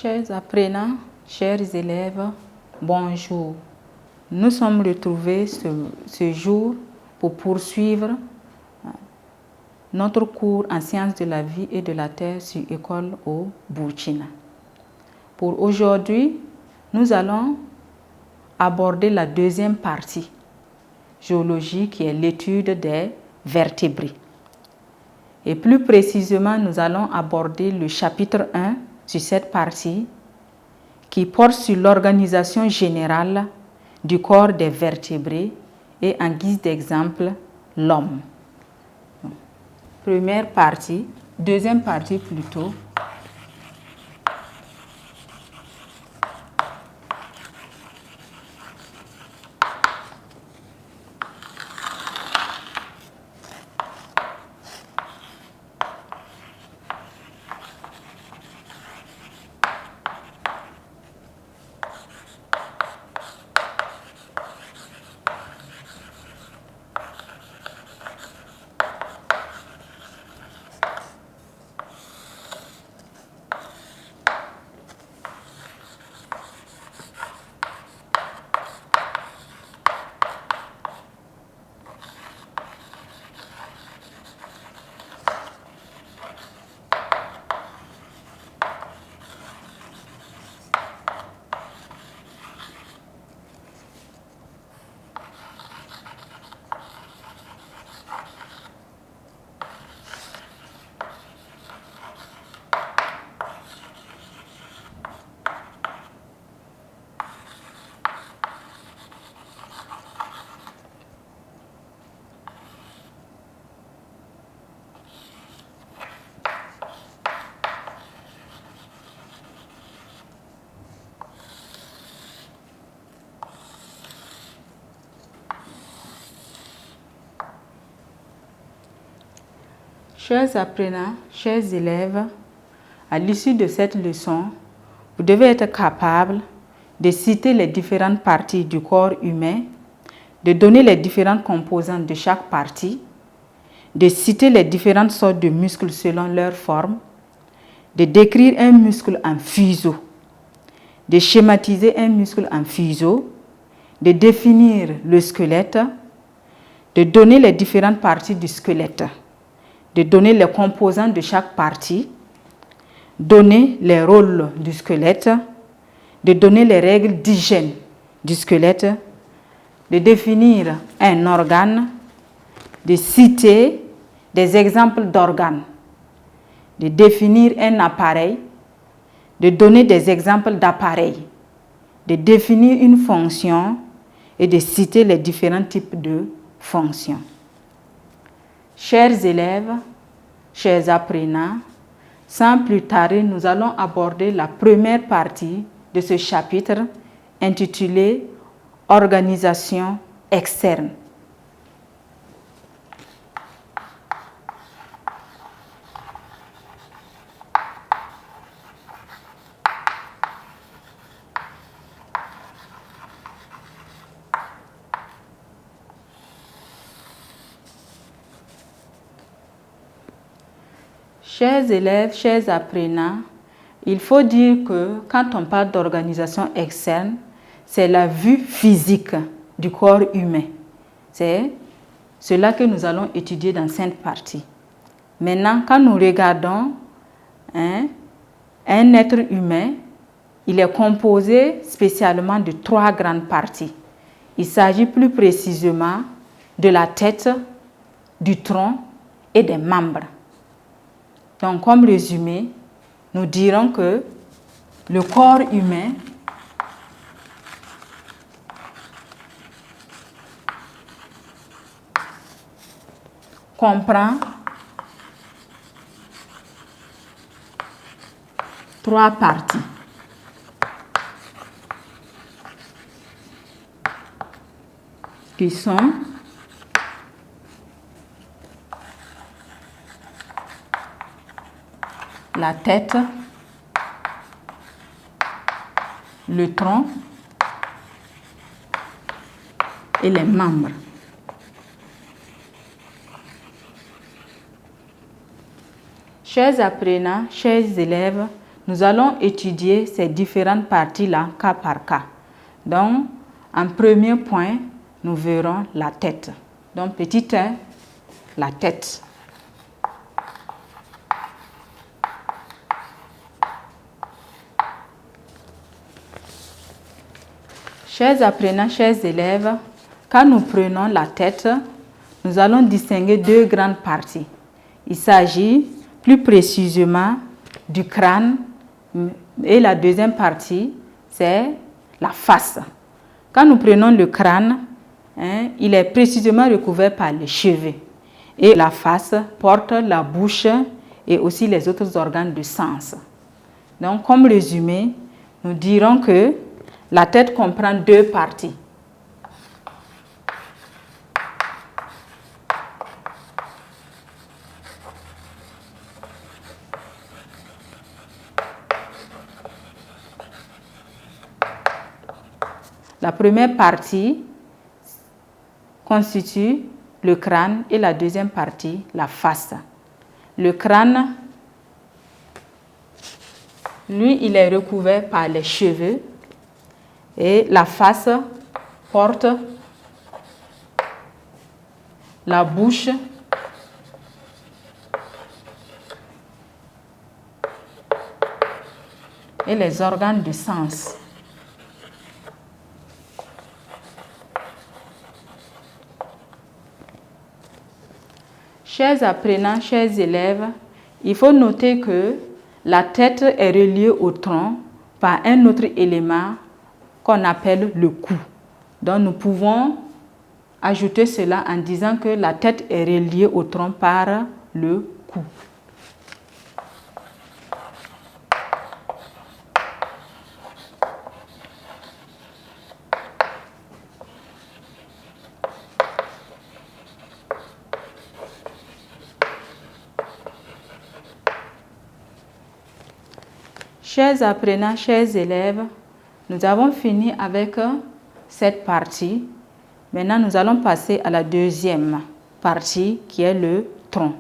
Chers apprenants, chers élèves, bonjour. Nous sommes retrouvés ce jour pour poursuivre notre cours en sciences de la vie et de la terre sur école au Burkina. Pour aujourd'hui, nous allons aborder la deuxième partie, géologie, qui est l'étude des vertébrés. Et plus précisément, nous allons aborder le chapitre 1 sur cette partie qui porte sur l'organisation générale du corps des vertébrés et en guise d'exemple, l'homme. Première partie, deuxième partie plutôt. Chers apprenants, chers élèves, à l'issue de cette leçon, vous devez être capable de citer les différentes parties du corps humain, de donner les différentes composantes de chaque partie, de citer les différentes sortes de muscles selon leur forme, de décrire un muscle en fuseau, de schématiser un muscle en fuseau, de définir le squelette, de donner les différentes parties du squelette, de donner les composants de chaque partie, donner les rôles du squelette, de donner les règles d'hygiène du squelette, de définir un organe, de citer des exemples d'organes, de définir un appareil, de donner des exemples d'appareils, de définir une fonction et de citer les différents types de fonctions. Chers élèves, chers apprenants, sans plus tarder, nous allons aborder la première partie de ce chapitre intitulé « Organisation externe ». Chers élèves, chers apprenants, il faut dire que quand on parle d'organisation externe, c'est la vue physique du corps humain. C'est cela que nous allons étudier dans cette partie. Maintenant, quand nous regardons un être humain, il est composé spécialement de 3 grandes parties. Il s'agit plus précisément de la tête, du tronc et des membres. Donc, comme résumé, nous dirons que le corps humain comprend 3 parties. Qui sont la tête, le tronc et les membres. Chers apprenants, chers élèves, nous allons étudier ces différentes parties-là cas par cas. Donc, en premier point, nous verrons la tête. Donc, petit 1, la tête. Chers apprenants, chers élèves, quand nous prenons la tête, nous allons distinguer deux grandes parties. Il s'agit plus précisément du crâne et la deuxième partie, c'est la face. Quand nous prenons le crâne, il est précisément recouvert par les cheveux. Et la face porte la bouche et aussi les autres organes de sens. Donc, comme résumé, nous dirons que la tête comprend deux parties. La première partie constitue le crâne et la deuxième partie, la face. Le crâne, lui, il est recouvert par les cheveux et la face porte la bouche et les organes de sens. Chers apprenants, chers élèves, il faut noter que la tête est reliée au tronc par un autre élément qu'on appelle le cou. Donc nous pouvons ajouter cela en disant que la tête est reliée au tronc par le cou. Chers apprenants, chers élèves, nous avons fini avec cette partie. Maintenant, nous allons passer à la deuxième partie qui est le tronc.